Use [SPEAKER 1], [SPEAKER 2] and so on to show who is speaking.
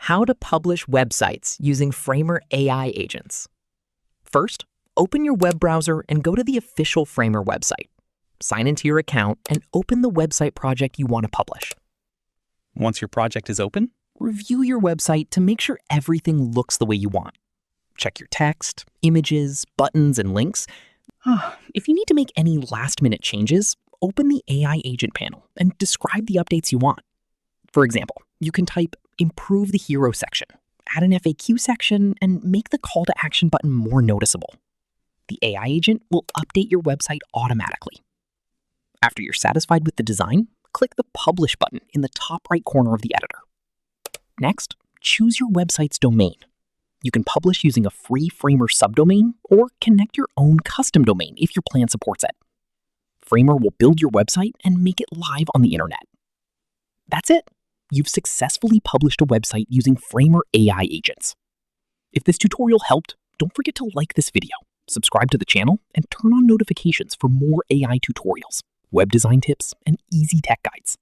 [SPEAKER 1] How to publish websites using Framer AI agents. First, open your web browser and go to the official Framer website. Sign into your account and open the website project you want to publish.
[SPEAKER 2] Once your project is open,
[SPEAKER 1] Review your website to make sure everything looks the way you want. Check your text, images, buttons, and links. If you need to make any last-minute changes, open the AI agent panel and describe the updates you want. For example, you can type "Improve the hero section," add an FAQ section, and make the call to action button more noticeable. The AI agent will update your website automatically. After you're satisfied with the design, click the Publish button in the top right corner of the editor. Next, choose your website's domain. You can publish using a free Framer subdomain or connect your own custom domain if your plan supports it. Framer will build your website and make it live on the internet. That's it. You've successfully published a website using Framer AI agents. If this tutorial helped, don't forget to like this video, subscribe to the channel, and turn on notifications for more AI tutorials, web design tips, and easy tech guides.